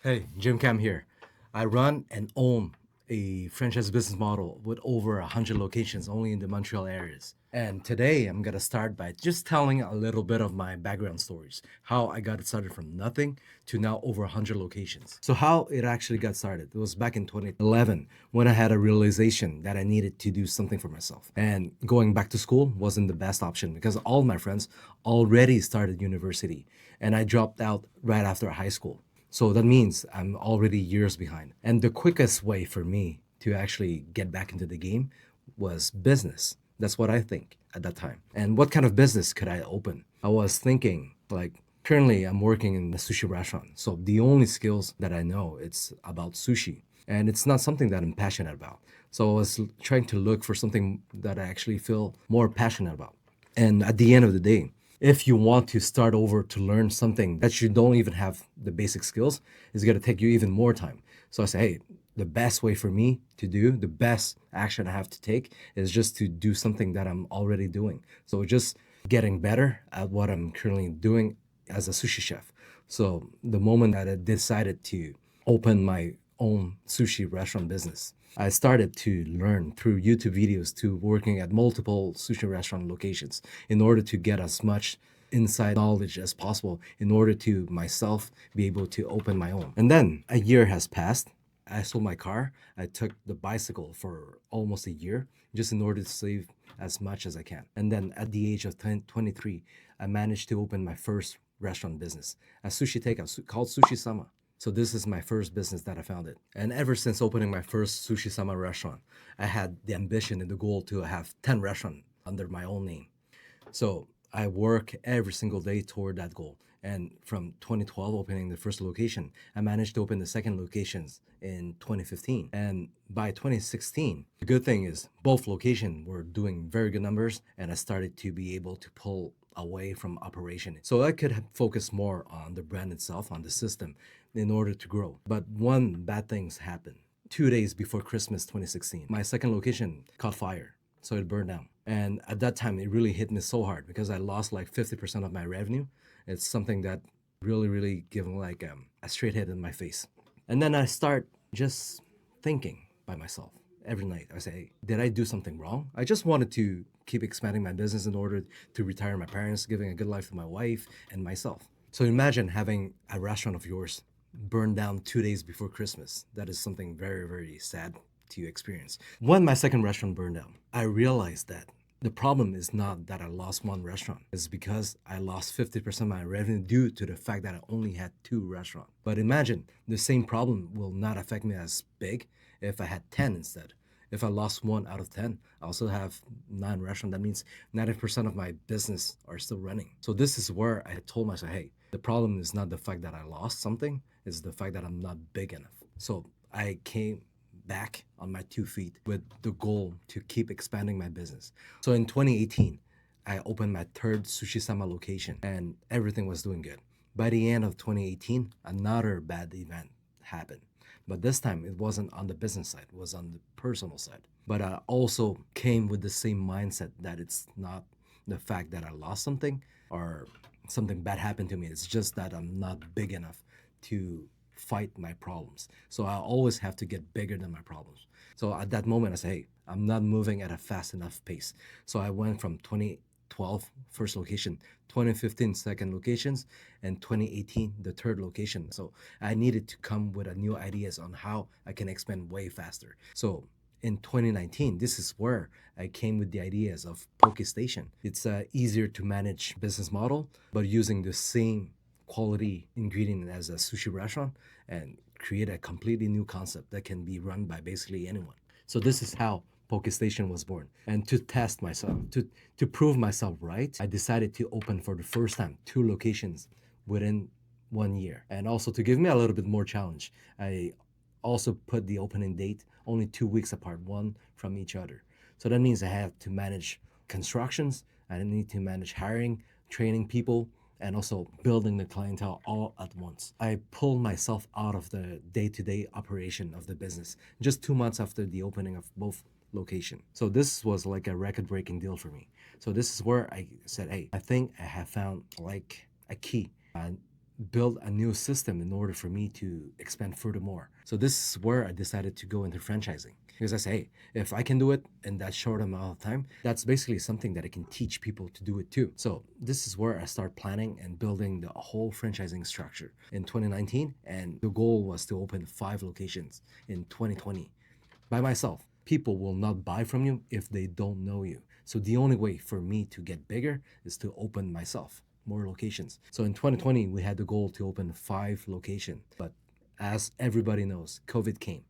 Hey, Jim Cam here. I run and own a franchise business model with over 100 locations only in the Montreal areas. And today I'm going to start by just telling a little bit of my background stories, how I got it started from nothing to now over 100 locations. So how it actually got started, it was back in 2011 when I had a realization that I needed to do something for myself. And going back to school wasn't the best option because all my friends already started university and I dropped out right after high school. So that means I'm already years behind. And the quickest way for me to actually get back into the game was business. That's what I think at that time. And what kind of business could I open? I was thinking like currently I'm working in a sushi restaurant. So the only skills that I know it's about sushi and it's not something that I'm passionate about. So I was trying to look for something that I actually feel more passionate about. And at the end of the day, if you want to start over to learn something that you don't even have the basic skills, it's going to take you even more time. So I say, hey, the best way for me to do, the best action I have to take is just to do something that I'm already doing. So just getting better at what I'm currently doing as a sushi chef. So the moment that I decided to open my own sushi restaurant business, I started to learn through YouTube videos to working at multiple sushi restaurant locations in order to get as much inside knowledge as possible in order to myself be able to open my own. And then a year has passed. I sold my car. I took the bicycle for almost a year just in order to save as much as I can. And then at the age of 23, I managed to open my first restaurant business, a sushi takeout called Sushi Sama. So this is my first business that I founded. And ever since opening my first Sushi Sama restaurant, I had the ambition and the goal to have 10 restaurants under my own name. So I work every single day toward that goal. And from 2012 opening the first location, I managed to open the second locations in 2015. And by 2016, the good thing is both locations were doing very good numbers and I started to be able to pull away from operation. So I could have focused more on the brand itself, on the system in order to grow. But one bad thing's happened. 2 days before Christmas 2016, my second location caught fire. So it burned down. And at that time, it really hit me so hard because I lost like 50% of my revenue. It's something that really gave me like a straight hit in my face. And then I start just thinking by myself every night. I say, hey, did I do something wrong? I just wanted to keep expanding my business in order to retire my parents, giving a good life to my wife and myself. So imagine having a restaurant of yours burned down 2 days before Christmas. That is something very sad to experience. When my second restaurant burned down, I realized that the problem is not that I lost one restaurant. It's because I lost 50% of my revenue due to the fact that I only had two restaurants. But imagine the same problem will not affect me as big if I had 10 instead. If I lost one out of 10, I also have nine restaurants. That means 90% of my business are still running. So this is where I told myself, hey, the problem is not the fact that I lost something, it's the fact that I'm not big enough. So I came back on my 2 feet with the goal to keep expanding my business. So in 2018, I opened my third Sushi Sama location and everything was doing good. By the end of 2018, another bad event happened. But this time it wasn't on the business side, it was on the personal side. But I also came with the same mindset that it's not the fact that I lost something or something bad happened to me. It's just that I'm not big enough to fight my problems. So I always have to get bigger than my problems. So at that moment, I say, hey, I'm not moving at a fast enough pace. So I went from 2012 first location, 2015 second locations, and 2018 the third location. So I needed to come with a new ideas on how I can expand way faster. So in 2019, this is where I came with the ideas of Poke Station. It's a easier to manage business model, but using the same quality ingredient as a sushi restaurant and create a completely new concept that can be run by basically anyone. So this is how Poke Station was born. And to test myself, to prove myself right, I decided to open for the first time two locations within 1 year. And also to give me a little bit more challenge, I also put the opening date only 2 weeks apart, one from each other. So that means I have to manage constructions, I need to manage hiring, training people, and also building the clientele all at once. I pulled myself out of the day-to-day operation of the business just 2 months after the opening of both location. So this was like a record-breaking deal for me. So this is where I said, hey, I think I have found like a key. build a new system in order for me to expand furthermore. So this is where I decided to go into franchising because I say, hey, if I can do it in that short amount of time, that's basically something that I can teach people to do it too. So this is where I start planning and building the whole franchising structure in 2019, and the goal was to open 5 locations in 2020 by myself. People will not buy from you if they don't know you. So the only way for me to get bigger is to open myself more locations. So in 2020, we had the goal to open 5 locations. But as everybody knows, COVID came.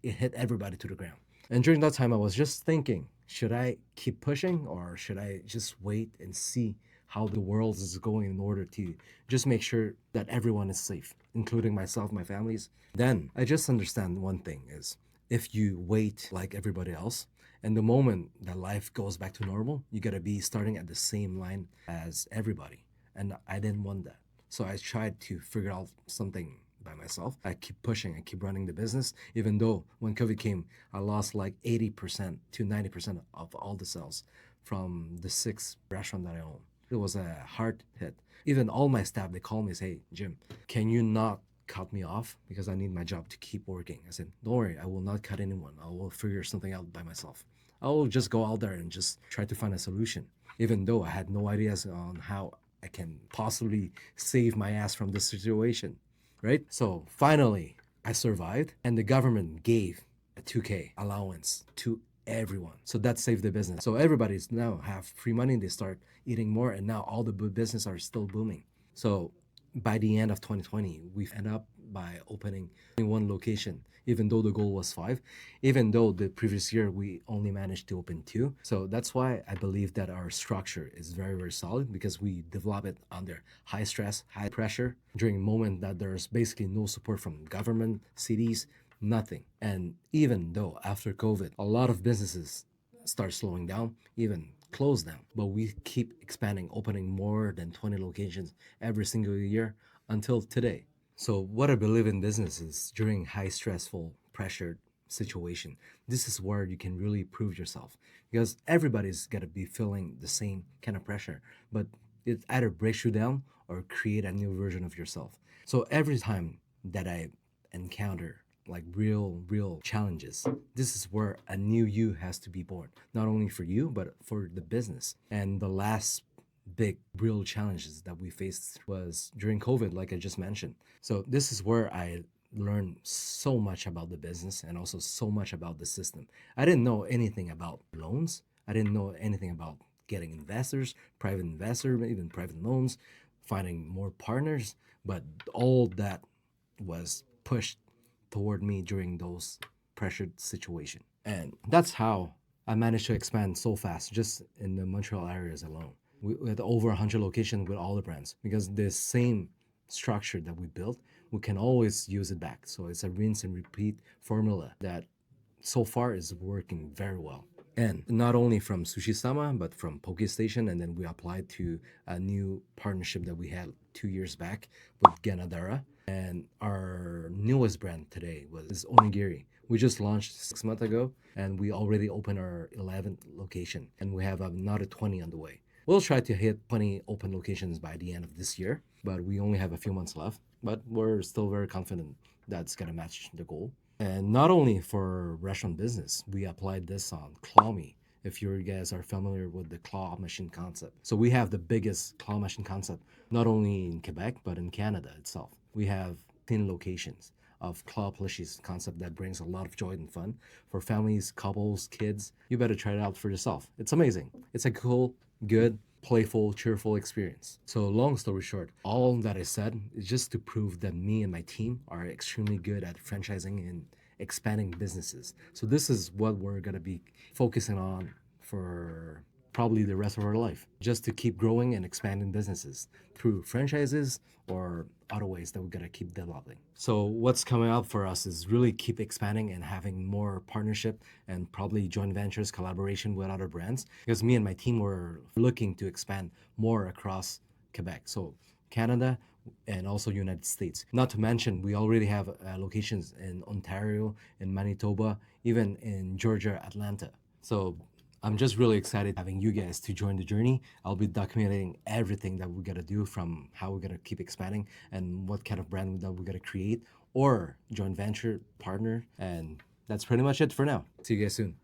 It hit everybody to the ground. And during that time, I was just thinking, should I keep pushing or should I just wait and see how the world is going in order to just make sure that everyone is safe, including myself, my families? Then I just understand one thing is if you wait like everybody else, and the moment that life goes back to normal, you gotta be starting at the same line as everybody. And I didn't want that. So I tried to figure out something by myself. I keep pushing, I keep running the business, even though when COVID came, I lost like 80% to 90% of all the sales from the 6 restaurant that I own. It was a hard hit. Even all my staff, they call me and say, hey, Jim, can you not cut me off because I need my job to keep working? I said, don't worry, I will not cut anyone. I will figure something out by myself. I will just go out there and just try to find a solution, even though I had no ideas on how I can possibly save my ass from this situation, right? So finally, I survived, and the government gave a 2K allowance to everyone. So that saved the business. So everybody's now have free money. They start eating more, and now all the business are still booming. So by the end of 2020, we've ended up by opening 1 location, even though the goal was 5, even though the previous year we only managed to open 2. So that's why I believe that our structure is very, very solid because we develop it under high stress, high pressure during a moment that there's basically no support from government, cities, nothing. And even though after COVID, a lot of businesses start slowing down, even close down, but we keep expanding, opening more than 20 locations every single year until today. So what I believe in business is during high stressful, pressured situation, this is where you can really prove yourself because everybody's got to be feeling the same kind of pressure, but it either breaks you down or create a new version of yourself. So every time that I encounter like real challenges, this is where a new you has to be born, not only for you but for the business. And the last big real challenges that we faced was during COVID, like I just mentioned. So this is where I learned so much about the business and also so much about the system. I didn't know anything about loans. I didn't know anything about getting investors, private investor, even private loans, finding more partners, but all that was pushed toward me during those pressured situation. And that's how I managed to expand so fast just in the Montreal areas alone. We had over 100 locations with all the brands because the same structure that we built, we can always use it back. So it's a rinse and repeat formula that so far is working very well. And not only from Sushi Sama, but from Poke Station. And then we applied to a new partnership that we had 2 years back with Ganadara. And our newest brand today was Onigiri. We just launched 6 months ago, and we already opened our 11th location, and we have another 20 on the way. We'll try to hit 20 open locations by the end of this year, but we only have a few months left. But we're still very confident that's gonna match the goal. And not only for restaurant business, we applied this on Claw Me. If you guys are familiar with the claw machine concept. So we have the biggest claw machine concept, not only in Quebec, but in Canada itself. We have 10 locations of claw plushies concept that brings a lot of joy and fun for families, couples, kids. You better try it out for yourself. It's amazing. It's a cool, good, playful, cheerful experience. So long story short, all that I said is just to prove that me and my team are extremely good at franchising and expanding businesses. So this is what we're gonna be focusing on for probably the rest of our life, just to keep growing and expanding businesses through franchises or other ways that we're gonna keep developing. So what's coming up for us is really keep expanding and having more partnership and probably joint ventures, collaboration with other brands. Because me and my team were looking to expand more across Quebec. So Canada and also United States. Not to mention, we already have locations in Ontario, in Manitoba, even in Georgia, Atlanta. So I'm just really excited having you guys to join the journey. I'll be documenting everything that we gotta do, from how we're gonna keep expanding and what kind of brand that we're gonna create or joint venture partner. And that's pretty much it for now. See you guys soon.